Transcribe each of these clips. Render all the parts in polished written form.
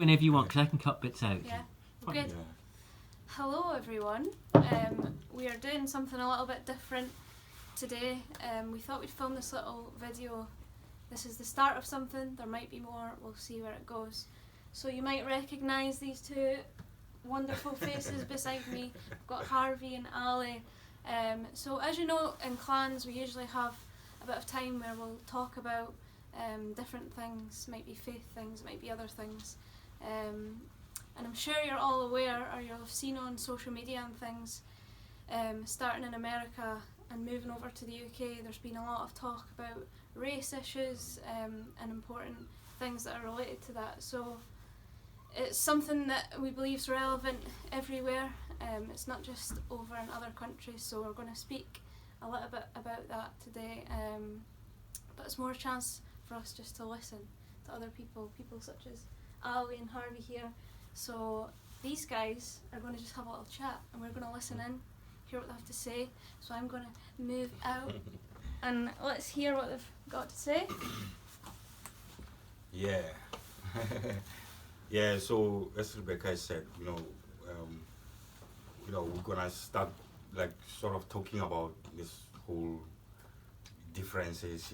Whenever you want, because I can cut bits out. Yeah, good. Yeah. Hello everyone. We are doing something a little bit different today. We thought we'd film this little video. This is the start of something. There might be more. We'll see where it goes. So you might recognise these two wonderful faces beside me. I've got Harvey and Ali. So as you know, in clans we usually have a bit of time where we'll talk about different things. Might be faith things, might be other things. And I'm sure you're all aware, or you'll have seen on social media and things, starting in America and moving over to the UK, there's been a lot of talk about race issues and important things that are related to that. So it's something that we believe is relevant everywhere. It's not just over in other countries, so we're going to speak a little bit about that today. But it's more a chance for us just to listen to other people such as Ali and Harvey here. So these guys are going to just have a little chat and we're going to listen in, hear what they have to say. So I'm going to move out and let's hear what they've got to say. Yeah. Yeah, so as Rebecca said, we're gonna start like sort of talking about this whole differences,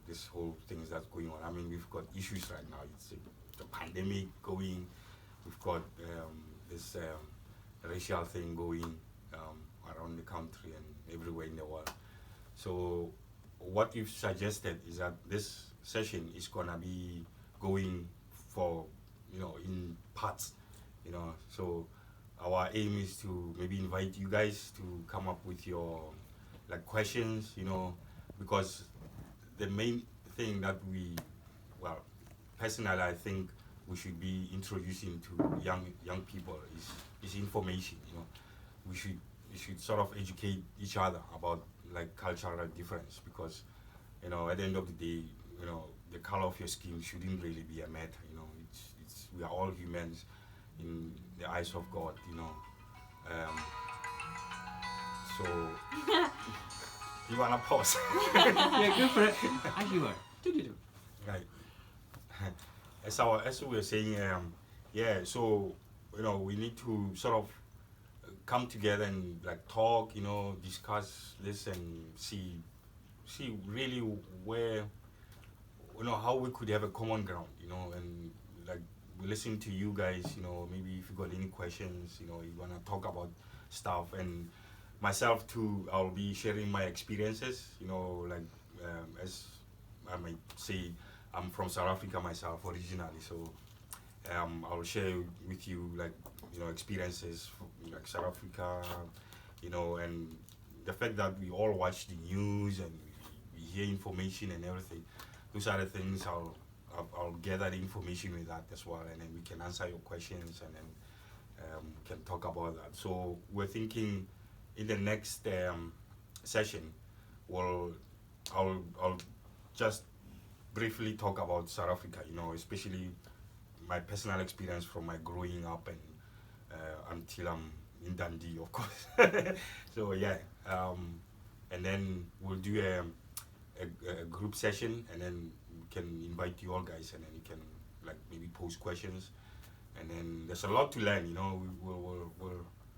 this whole things that's going on. I mean, we've got issues right now. It's the pandemic going. We've got this racial thing going around the country and everywhere in the world. So what we've suggested is that this session is gonna be going for, in parts, So our aim is to maybe invite you guys to come up with your questions, because the main thing that personally I think we should be introducing to young people is information. We should sort of educate each other about cultural difference, because at the end of the day, the color of your skin shouldn't really be a matter. It's we are all humans in the eyes of God. So you wanna pause? Yeah, go for it. As you were. Right. As we were saying, so we need to sort of come together and talk, discuss this and see really where, how we could have a common ground, and we listen to you guys, maybe if you got any questions, you wanna talk about stuff, and myself too, I'll be sharing my experiences, as I might say, I'm from South Africa myself originally, so I'll share with you experiences from South Africa, and the fact that we all watch the news and we hear information and everything. Those are the things I'll gather the information with that as well, and then we can answer your questions and then can talk about that. So we're thinking in the next session, I'll just briefly talk about South Africa, especially my personal experience from my growing up and until I'm in Dundee, of course. So yeah, and then we'll do a group session, and then we can invite you all guys, and then you can maybe pose questions, and then there's a lot to learn.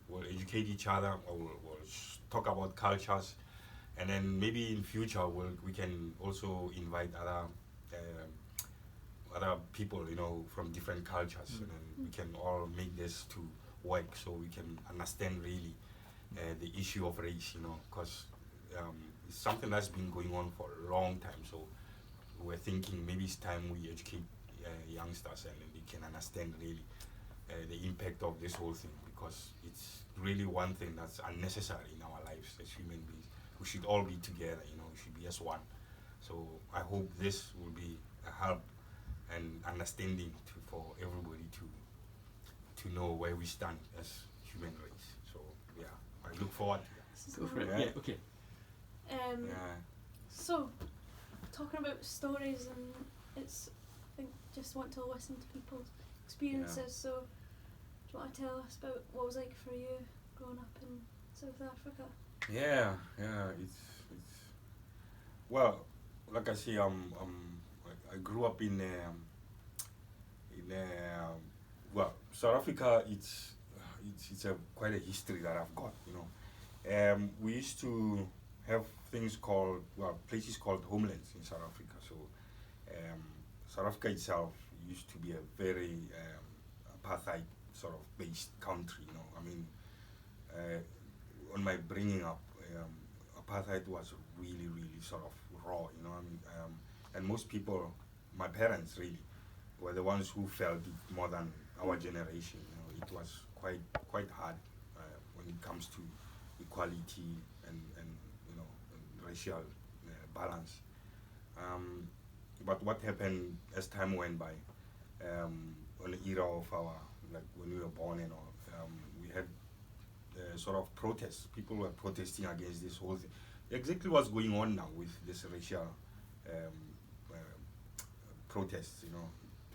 We'll educate each other, or we'll talk about cultures, and then maybe in future we can also invite other people, from different cultures, and then we can all make this to work, so we can understand really the issue of race, because it's something that's been going on for a long time. So we're thinking maybe it's time we educate youngsters, and then they can understand really the impact of this whole thing, because it's really one thing that's unnecessary in our lives as human beings. We should all be together, we should be as one. So I hope this will be a help and understanding for everybody to know where we stand as human race. So yeah, I look forward to that. Go for it. Yeah. Yeah, okay. So talking about stories, and it's I think just want to listen to people's experiences. Yeah. So do you want to tell us about what it was like for you growing up in South Africa? Yeah, it's well, like I say, I grew up in South Africa, it's a quite a history that I've got. We used to have things called, well, places called homelands in South Africa. So South Africa itself used to be a very apartheid sort of based country. On my bringing up, apartheid was really, really sort of raw. And most people, my parents really, were the ones who felt it more than our generation. It was quite hard when it comes to equality and and racial balance. But what happened as time went by, on the era of our, like when we were born and all, we had sort of protests. People were protesting against this whole thing. Exactly what's going on now with this racial protests. It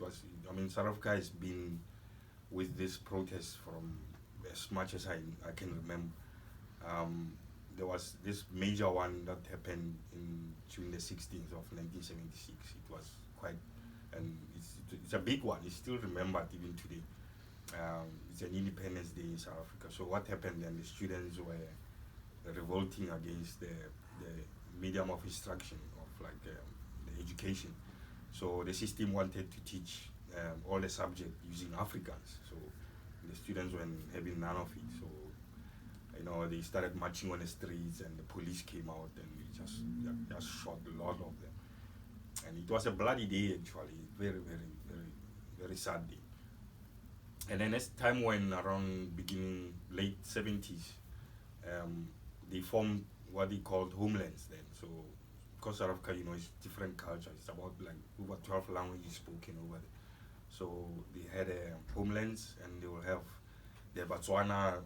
was. South Africa has been with this protest from as much as I can remember. There was this major one that happened in June the 16th of 1976. It was quite, and it's a big one. It's still remembered even today. It's an Independence Day in South Africa. So what happened then? The students were revolting against the medium of instruction of the education. So the system wanted to teach all the subject using Afrikaans. So the students were having none of it. So they started marching on the streets, and the police came out and just shot a lot of them. And it was a bloody day actually, very, very, very, very sad day. And then as time went around, beginning late 70s, they formed what they called homelands then. So because South Africa, is different culture. It's about like over 12 languages spoken over there. So they had homelands, and they will have the Botswana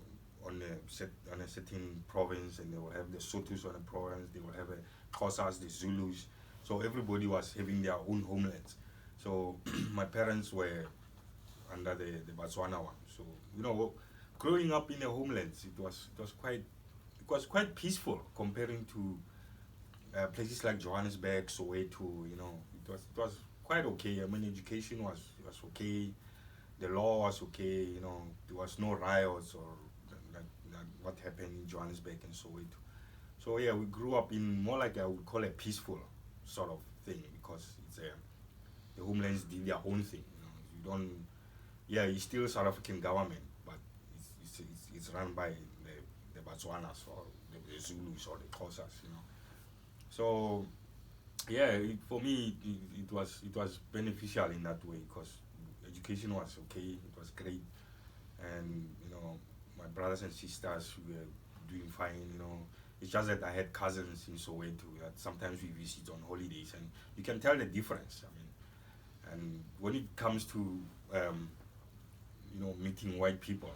on a certain province, and they will have the Sothos on a province. They will have the Xhosas, the Zulus. So everybody was having their own homelands. So my parents were under the Botswana one. So growing up in the homelands, it was quite peaceful comparing to places like Johannesburg, Soweto. It was quite okay. Education was okay. The law was okay. There was no riots or like what happened in Johannesburg and Soweto. So yeah, we grew up in more like I would call a peaceful sort of thing, because it's the homelands did their own thing. You don't. Yeah, it's still South African government, but it's run by the Botswanas or the Zulus or the Xhosas. So yeah, for me it was beneficial in that way, because education was okay, it was great, and my brothers and sisters were doing fine. It's just that I had cousins in Soweto that sometimes we visit on holidays, and you can tell the difference. And when it comes to meeting white people,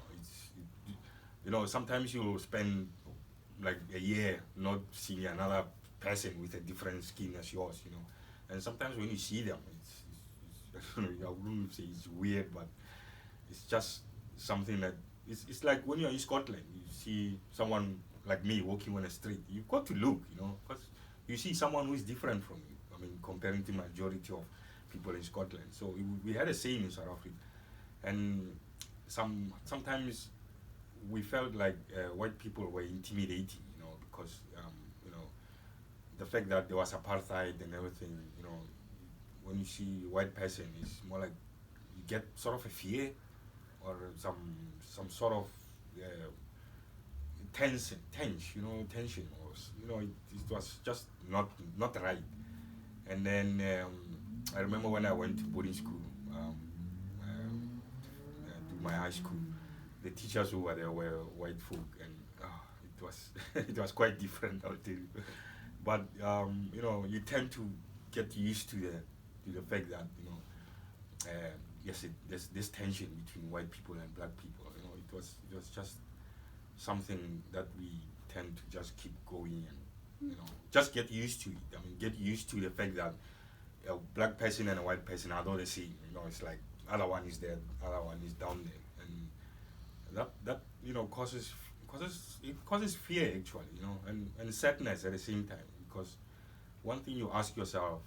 sometimes you'll spend like a year not seeing another person with a different skin as yours, and sometimes when you see them, it's I wouldn't say it's weird, but it's just something that it's like when you're in Scotland, you see someone like me walking on the street, you've got to look, because you see someone who is different from you. Comparing to majority of people in Scotland. So we had the same in South Africa, and sometimes we felt like white people were intimidating, because the fact that there was apartheid and everything, when you see a white person, it's more like you get sort of a fear or some sort of tension, or it was just not right. And then I remember when I went to boarding school, to my high school, the teachers over there were white folk, and it was it was quite different, I'll tell you. But you tend to get used to the fact that yes, there's this tension between white people and black people. It was just something that we tend to just keep going, and just get used to it. Get used to the fact that a black person and a white person are not the same. It's like other one is there, other one is down there, and that causes fear actually, and sadness at the same time, because one thing you ask yourself,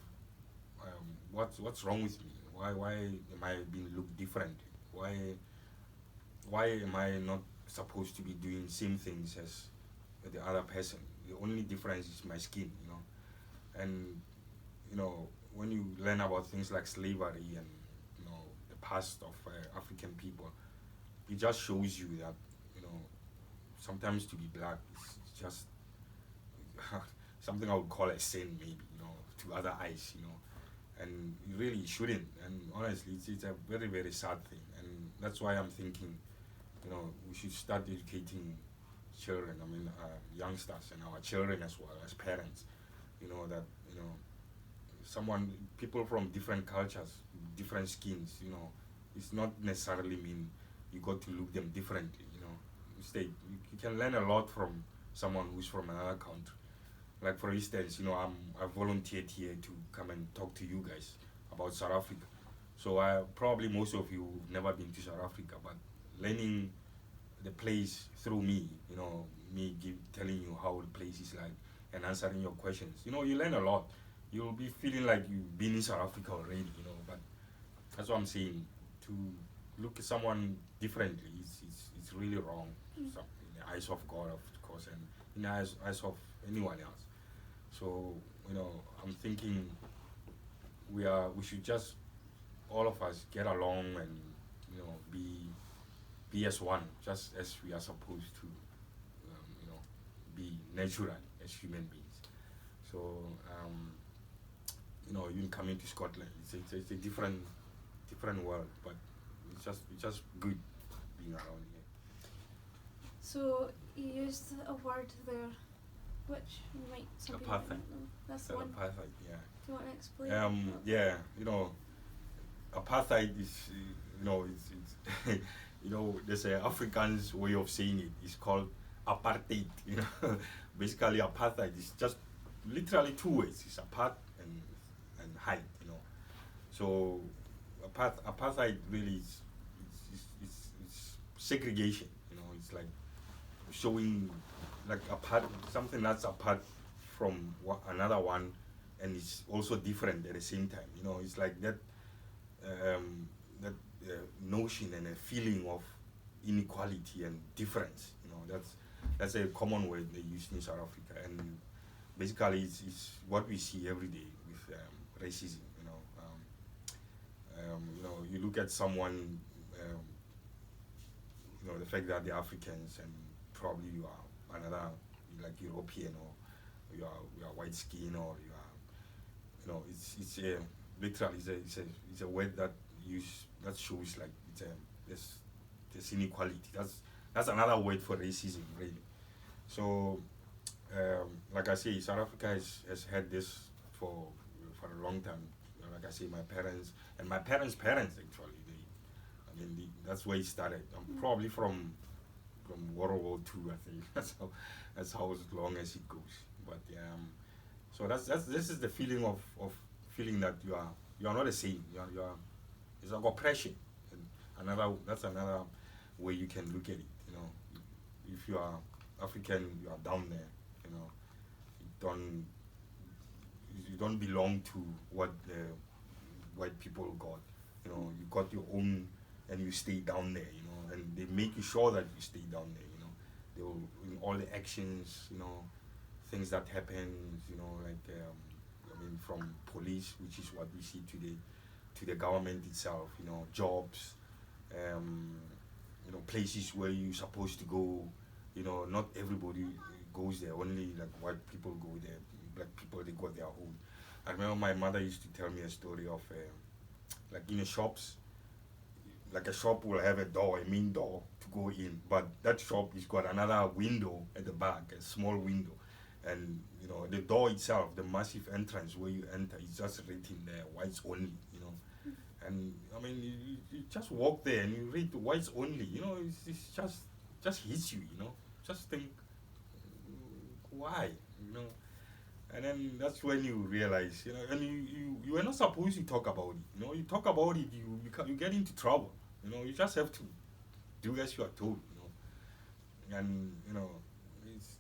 what's wrong with me? Why am I being looked differently? Why why am I not supposed to be doing same things as the other person? The only difference is my skin, you know. And you know, when you learn about things like slavery and you know the past of African people, it just shows you that you know sometimes to be black is just something I would call a sin, maybe you know, to other eyes, you know, and you really shouldn't. And honestly, it's a very very sad thing, and that's why I'm thinking, you know, we should start educating children. I mean, youngsters and our children as well as parents. You know that you know people from different cultures, different skins. You know, it's not necessarily mean you got to look them differently. You know, instead you can learn a lot from someone who's from another country. Like for instance, you know, I volunteered here to come and talk to you guys about South Africa. So I probably most of you have never been to South Africa, but learning the place through me, you know, telling you how the place is like and answering your questions. You know, you learn a lot. You'll be feeling like you've been in South Africa already, you know, but that's what I'm saying. To look at someone differently it's really wrong. So, in the eyes of God, of course, and in the eyes of anyone else. So, you know, I'm thinking we should just all of us get along and you know be as one, just as we are supposed to, you know, be natural as human beings. So, you know, even coming to Scotland, it's a different world, but it's just good being around here. So you used a word there, which might some people Apartheid. don't know. That's the That one. apartheid, yeah. Do you want to explain? that? Yeah, you know, apartheid is, you know, it's you know, there's a Afrikaans way of saying it. It's called apartheid. You know, basically apartheid is just literally two words. It's apart and hide. You know, so apartheid really is segregation. You know, it's like showing like apart something that's apart from another one, and it's also different at the same time. You know, it's like that that notion and a feeling of inequality and difference. You know, that's a common word they use in South Africa, and basically it's what we see every day with racism. You know, you look at someone, you know, the fact that they're Africans and probably you are another like European or you are white skin or you are, you know, it's a literally it's a word that shows like it's a there's inequality. That's another word for racism really. So like I say, South Africa has had this for a long time. You know, like I say, my parents and my parents' parents actually. That's where it started. Probably from World War II, I think. That's how as long as it goes. But so this is the feeling of feeling that you are not the same. You are it's like oppression. And that's another way you can look at it. You know, if you are African, you are down there. You know, you don't belong to what the white people got. You know, you got your own, and you stay down there. You know, and they make you sure that you stay down there. You know, they will in all the actions. You know, things that happen. You know, like I mean, from police, which is what we see today, to the government itself. You know, jobs. You know, places where you're supposed to go. You know, not everybody goes there. Only like white people go there. Black people, they got their own. I remember my mother used to tell me a story of like in the shops, like a shop will have a door, a main door to go in, but that shop has got another window at the back, a small window, and you know the door itself, the massive entrance where you enter, is just written there, whites only, you know. And I mean, you just walk there and you read whites only, you know. It's just hits you, you know. Just think, why, you know. And then that's when you realize, you know, and you are not supposed to talk about it. You know, you talk about it, you get into trouble. You know, you just have to do as you are told. You know, and you know,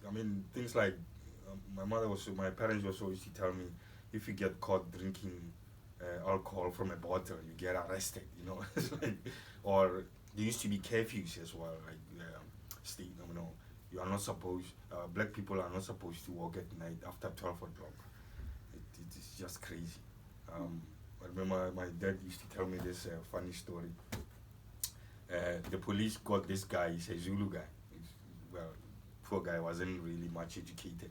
I mean, things like my parents also used to tell me, if you get caught drinking alcohol from a bottle, you get arrested. You know, or there used to be curfews as well, like state, you are not supposed, black people are not supposed to walk at night after 12 o'clock. It is just crazy. I remember my dad used to tell me this funny story. The police got this guy, he's a Zulu guy. Well, poor guy wasn't really much educated.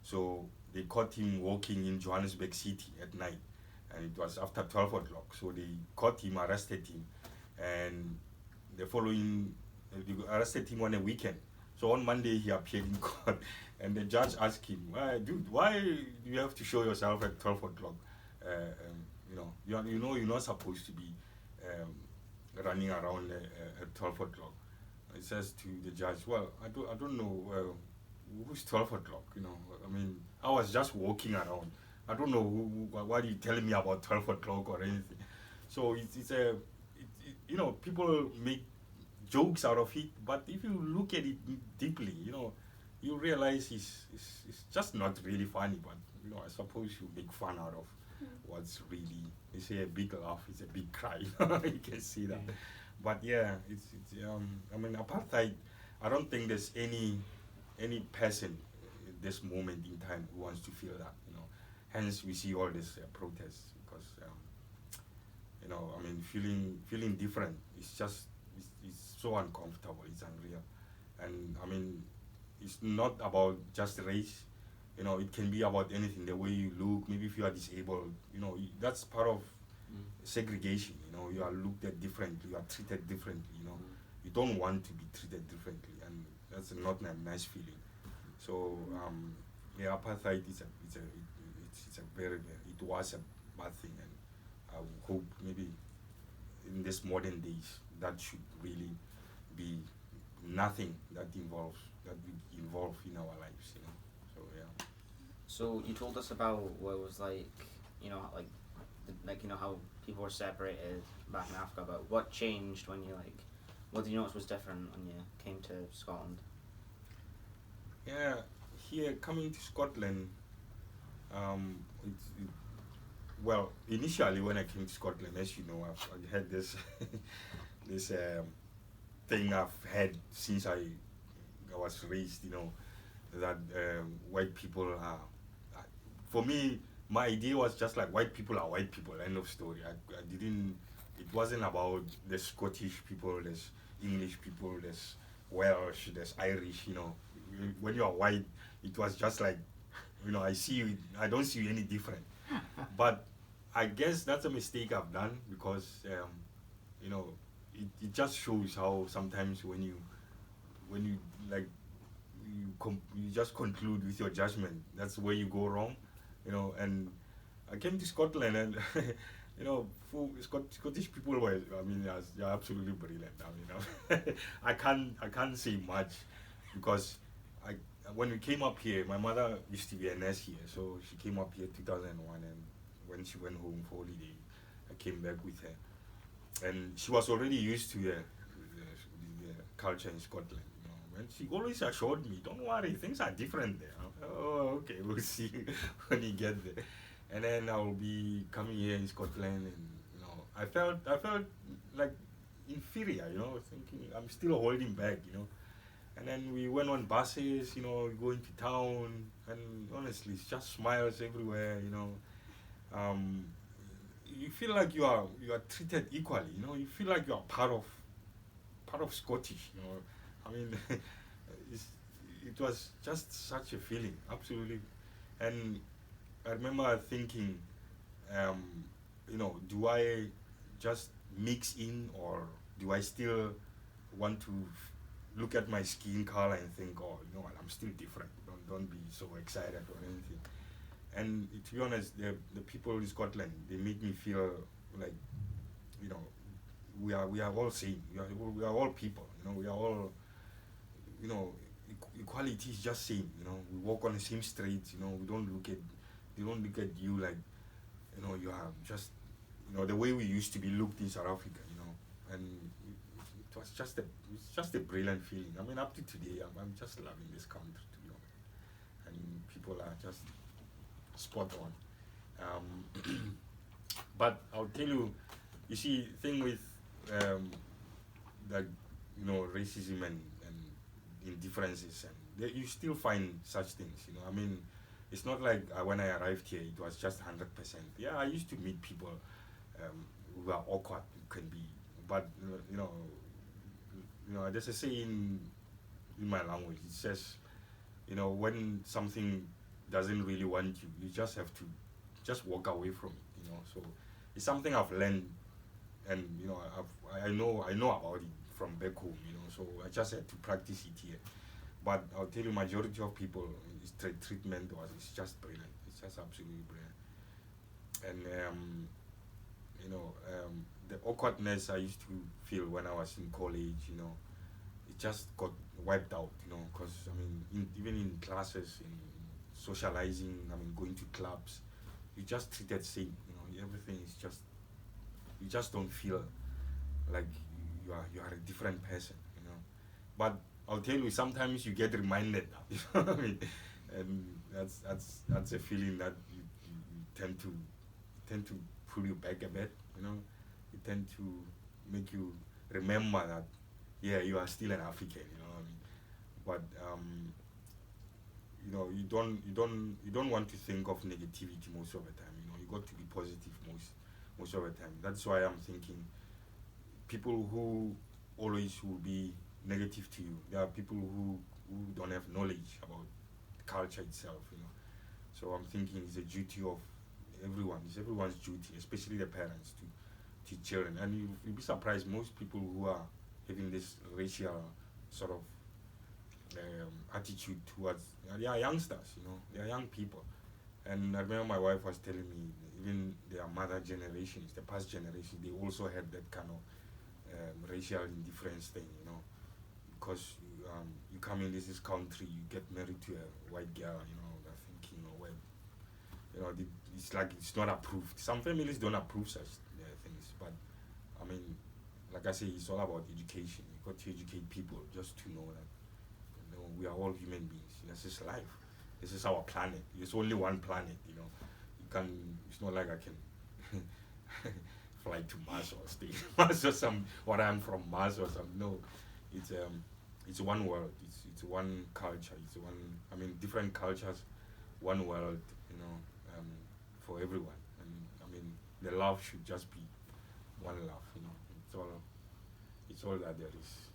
So they caught him walking in Johannesburg City at night, and it was after 12 o'clock. So they caught him, arrested him, and the following, they arrested him on a weekend. So on Monday he appeared in court, and the judge asked him, "Dude, why do you have to show yourself at 12 o'clock? You're not supposed to be running around at 12 o'clock." He says to the judge, "Well, I don't know who's 12 o'clock. I mean, I was just walking around. I don't know what are you telling me about 12 o'clock or anything." So people make jokes out of it, but if you look at it deeply, you realize it's just not really funny. But I suppose you make fun out of what's really. They say a big laugh is a big cry. You can see that. But yeah, apartheid. I don't think there's any person at this moment in time who wants to feel that. Hence we see all these protests because feeling different. It's so uncomfortable. It's unreal, and it's not about just race. It can be about anything. The way you look, maybe if you are disabled, that's part of segregation. You are looked at differently, you are treated differently. You don't want to be treated differently, and that's not a nice feeling. So apartheid it was a bad thing, and I hope maybe in this modern days that should really be nothing that we involve in our lives. So yeah. So you told us about what it was like, how people were separated back in Africa, but what changed when you what did you notice was different when you came to Scotland? Yeah, here coming to Scotland, well, initially when I came to Scotland, as you know, I had this this thing I've had since I was raised, that white people are. For me, my idea was just like white people are white people. End of story. I didn't. It wasn't about the Scottish people. There's English people. There's Welsh. There's Irish. When you are white, it was just like, I see you. I don't see you any different. But I guess that's a mistake I've done because it just shows how sometimes when you just conclude with your judgment, that's where you go wrong. And I came to Scotland and Scottish people were, they're absolutely brilliant. I can't say much because when we came up here, my mother used to be a nurse here, so she came up here 2001, and when she went home for holiday, I came back with her, and she was already used to the culture in Scotland. And she always assured me, "Don't worry, things are different there." Oh, okay, we'll see when you get there. And then I'll be coming here in Scotland, and I felt like inferior, thinking I'm still holding back, And then we went on buses, going to town, and honestly, it's just smiles everywhere, You feel like you are treated equally, You feel like you are part of Scottish, It was just such a feeling, absolutely. And I remember thinking, do I just mix in, or do I still want to look at my skin color and think, "Oh, I'm still different. Don't be so excited or anything." And to be honest, the people in Scotland, they make me feel like, we are all same. We are all people. We are all, equality is just same. We walk on the same streets. They don't look at you like, you are just, the way we used to be looked in South Africa. And it's just a brilliant feeling. Up to today, I'm just loving this country, to be honest. And people are just spot on. But I'll tell you, you see, thing with that racism and indifferences, and you still find such things. I mean, it's not like when I arrived here it was just 100%. Yeah, I used to meet people who are awkward, can be, but there's a saying in my language. It says, when something doesn't really want you, you just have to just walk away from it. So it's something I've learned, and I know about it from back home. So I just had to practice it here. But I'll tell you, majority of people, treatment it's just brilliant. It's just absolutely brilliant. And the awkwardness I used to feel when I was in college, it just got wiped out. Because I mean, even in classes, in socializing, I mean, going to clubs, you just treated same. Everything is just, you just don't feel like you are a different person. But I'll tell you, sometimes you get reminded. I mean, and that's a feeling that you tend to pull you back a bit. It tend to make you remember that, yeah, you are still an African. But you don't want to think of negativity most of the time. You got to be positive most of the time. That's why I'm thinking people who always will be negative to you, there are people who don't have knowledge about the culture itself. So I'm thinking it's a duty of everyone. It's everyone's duty, especially the parents, to teach children. And you'll be surprised, most people who are having this racial sort of attitude towards, they are youngsters. They are young people. And I remember my wife was telling me, even their mother generations, the past generation, they also had that kind of racial indifference thing. Because you come in this country, you get married to a white girl, they're thinking, well, it's like it's not approved. Some families don't approve such things, but I mean, like I say, it's all about education. You got to educate people just to know that we are all human beings. This is life. This is our planet. There's only one planet. You can. It's not like I can fly to Mars or stay in Mars or or I'm from Mars or something. No, it's one world. It's one culture. It's one. I mean, different cultures, one world. For everyone. And I mean, the love should just be one love. It's all that there is.